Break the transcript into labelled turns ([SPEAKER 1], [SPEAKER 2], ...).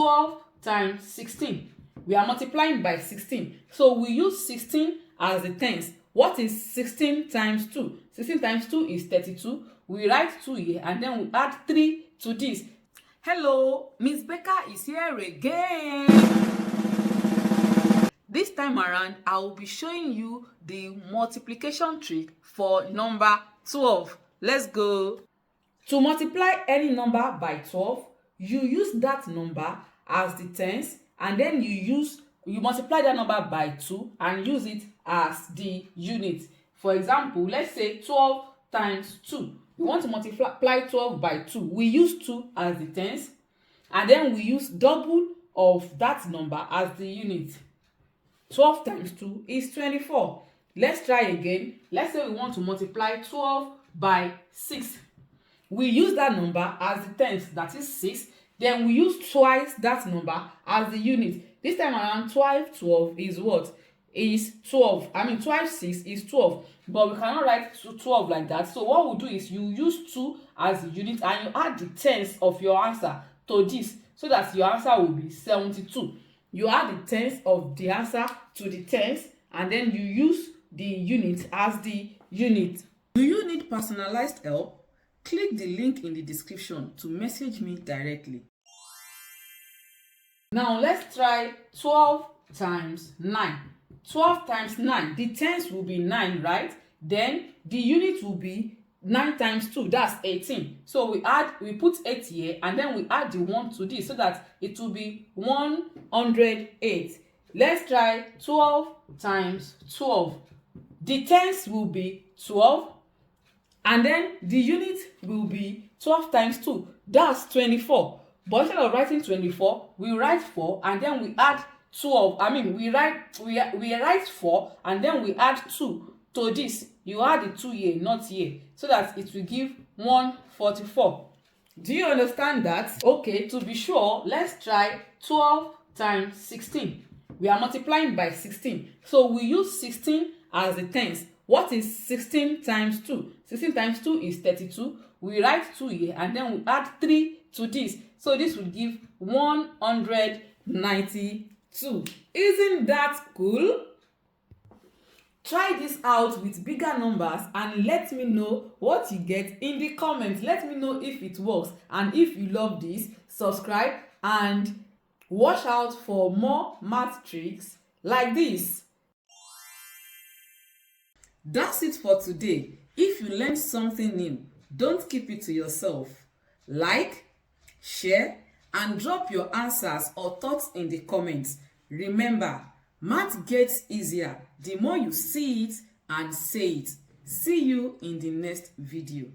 [SPEAKER 1] 12 times 16. We are multiplying by 16. So we use 16 as the tens. What is 16 times 2? 16 times 2 is 32. We write 2 here and then we add 3 to this. Hello, Miss Becca is here again. This time around, I will be showing you the multiplication trick for number 12. Let's go. To multiply any number by 12, you use that number as the tens and then you multiply that number by 2 and use it as the unit. For example, let's say 12 times 2. We want to multiply 12 by 2. We use 2 as the tens and then we use double of that number as the unit. 12 times 2 is 24. Let's try again. Let's say we want to multiply 12 by 6. We use that number as the tens, that is 6. Then we use twice that number as the unit. This time around, 12 is what? Is 12. Twice 6 is 12. But we cannot write 12 like that. So what we'll do is you use 2 as the unit and you add the tens of your answer to this so that your answer will be 72. You add the tens of the answer to the tens and then you use the unit as the unit. Do you need personalized help? Click the link in the description to message me directly. Now let's try 12 times 9. 12 times 9, the tens will be 9, right? Then the unit will be 9 times 2, that's 18. So we put 8 here and then we add the 1 to this so that it will be 108. Let's try 12 times 12. The tens will be 12 and then the unit will be 12 times 2, that's 24. But instead of writing 24, we write 4 and then we add 12. We write 4 and then we add 2 to this. You add the 2 here, not here, so that it will give 144. Do you understand that? Okay, to be sure, let's try 12 times 16. We are multiplying by 16. So we use 16 as the tens. What is 16 times 2? 16 times 2 is 32. We write 2 here and then we add 3 to this. So this will give 192. Isn't that cool? Try this out with bigger numbers and let me know what you get in the comments. Let me know if it works, and if you love this, subscribe and watch out for more math tricks like this. That's it for today. If you learned something new, don't keep it to yourself. Like, share, and drop your answers or thoughts in the comments. Remember, math gets easier the more you see it and say it. See you in the next video.